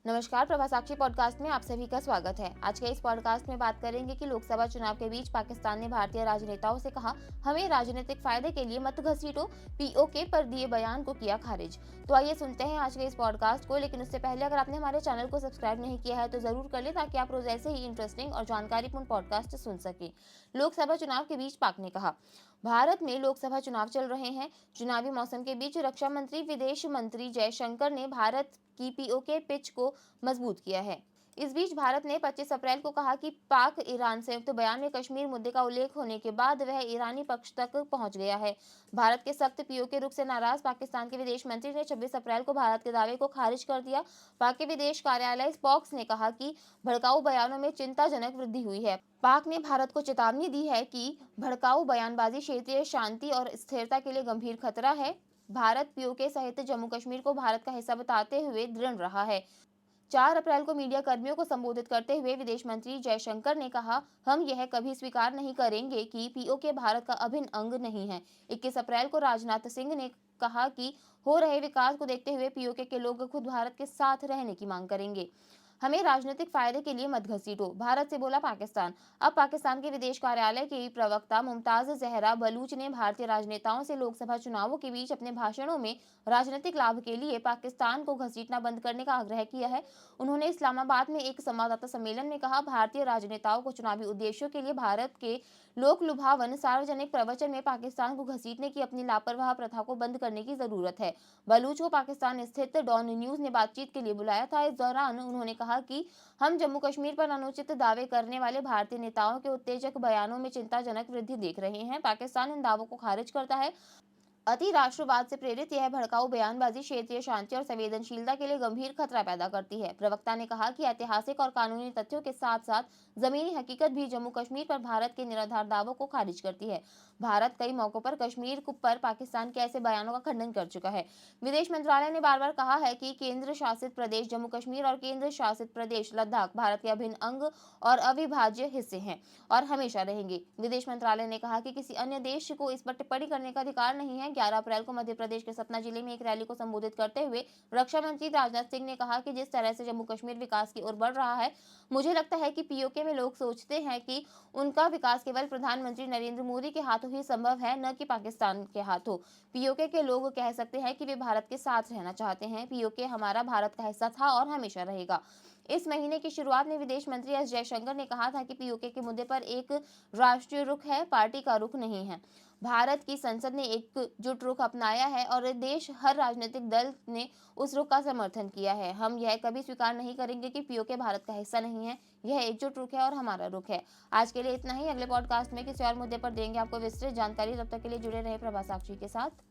नमस्कार, प्रभा साक्षी पॉडकास्ट में आप सभी का स्वागत है। आज के इस पॉडकास्ट में बात करेंगे कि लोकसभा चुनाव के बीच पाकिस्तान ने भारतीय राजनेताओं से कहा, हमें राजनीतिक फायदे के लिए मत घसीटो। पीओके पर दिए बयान को किया खारिज। तो आइए सुनते हैं आज के इस पॉडकास्ट को। लेकिन उससे पहले अगर आपने हमारे चैनल को सब्सक्राइब नहीं किया है तो जरूर कर ले, ताकि आप रोज ऐसे ही इंटरेस्टिंग और जानकारीपूर्ण पॉडकास्ट सुन सके। लोकसभा चुनाव के बीच पाक ने कहा, भारत में लोकसभा चुनाव चल रहे हैं। चुनावी मौसम के बीच रक्षा मंत्री, विदेश मंत्री जयशंकर ने भारत की पीओके पिच को मजबूत किया है। इस बीच भारत ने 25 अप्रैल को कहा कि पाक ईरान संयुक्त बयान में कश्मीर मुद्दे का उल्लेख होने के बाद वह ईरानी पक्ष तक पहुंच गया है। भारत के सख्त पीओके रुख से नाराज पाकिस्तान के विदेश मंत्री ने 26 अप्रैल को भारत के दावे को खारिज कर दिया। पाक के विदेश कार्यालय स्पॉक्स ने कहा कि भड़काऊ बयानों में चिंताजनक वृद्धि हुई है। पाक ने भारत को चेतावनी दी है कि भड़काऊ बयानबाजी क्षेत्रीय शांति और स्थिरता के लिए गंभीर खतरा है। भारत पीओके सहित जम्मू कश्मीर को भारत का हिस्सा बताते हुए दृढ़ रहा है। 4 अप्रैल को मीडिया कर्मियों को संबोधित करते हुए विदेश मंत्री जयशंकर ने कहा, हम यह कभी स्वीकार नहीं करेंगे कि पीओके भारत का अभिन्न अंग नहीं है। 21 अप्रैल को राजनाथ सिंह ने कहा कि हो रहे विकास को देखते हुए पीओके के लोग खुद भारत के साथ रहने की मांग करेंगे। हमें राजनीतिक फायदे के लिए मत घसीटो, भारत से बोला पाकिस्तान। अब पाकिस्तान के विदेश कार्यालय की प्रवक्ता मुमताज जहरा बलूच ने भारतीय राजनेताओं से लोकसभा चुनावों के बीच अपने भाषणों में राजनीतिक लाभ के लिए पाकिस्तान को घसीटना बंद करने का आग्रह किया है। उन्होंने इस्लामाबाद में एक संवाददाता सम्मेलन में कहा, भारतीय राजनेताओं को चुनावी उद्देश्यों के लिए भारत के लोक लुभावन सार्वजनिक प्रवचन में पाकिस्तान को घसीटने की अपनी लापरवाह प्रथा को बंद करने की जरूरत है। बलूच को पाकिस्तान स्थित डॉन न्यूज ने बातचीत के लिए बुलाया था। इस दौरान उन्होंने कहा कि हम जम्मू कश्मीर पर अनुचित दावे करने वाले भारतीय नेताओं के उत्तेजक बयानों में चिंताजनक वृद्धि देख रहे हैं। पाकिस्तान इन दावों को खारिज करता है। अति राष्ट्रवाद से प्रेरित यह भड़काऊ बयानबाजी क्षेत्रीय शांति और संवेदनशीलता के लिए गंभीर खतरा पैदा करती है। प्रवक्ता ने कहा कि ऐतिहासिक और कानूनी तथ्यों के साथ साथ जमीनी हकीकत भी जम्मू कश्मीर पर भारत के निराधार दावों को खारिज करती है। भारत कई मौकों पर कश्मीर पर पाकिस्तान के ऐसे बयानों का खंडन कर चुका है। विदेश मंत्रालय ने बार बार कहा है कि केंद्र शासित प्रदेश जम्मू कश्मीर और केंद्र शासित प्रदेश लद्दाख भारत के अभिन्न अंग और अविभाज्य हिस्से हैं और हमेशा रहेंगे। विदेश मंत्रालय ने कहा कि किसी अन्य देश को इस पर टिप्पणी करने का अधिकार नहीं है। 11 अप्रैल को मध्य प्रदेश के सतना जिले में एक रैली को संबोधित करते हुए रक्षा मंत्री राजनाथ सिंह ने कहा कि जिस तरह से जम्मू कश्मीर विकास की ओर बढ़ रहा है, मुझे लगता है कि पीओके में लोग सोचते हैं कि उनका विकास केवल प्रधानमंत्री नरेंद्र मोदी के हाथों ही संभव है, न कि पाकिस्तान के हाथों। पीओके के लोग कह सकते हैं कि वे भारत के साथ रहना चाहते हैं। पीओके हमारा भारत का हिस्सा था और हमेशा रहेगा। इस महीने की शुरुआत में विदेश मंत्री एस जयशंकर ने कहा था कि पीओके के मुद्दे पर एक राष्ट्रीय रुख है, पार्टी का रुख नहीं है। भारत की संसद ने एकजुट रुख अपनाया है और देश हर राजनीतिक दल ने उस रुख का समर्थन किया है। हम यह कभी स्वीकार नहीं करेंगे कि पीओके भारत का हिस्सा नहीं है। यह एकजुट रुख है और हमारा रुख है। आज के लिए इतना ही। अगले पॉडकास्ट में किसी और मुद्दे पर देंगे आपको विस्तृत जानकारी। तब तक के लिए जुड़े रहे प्रभा साक्षी के साथ।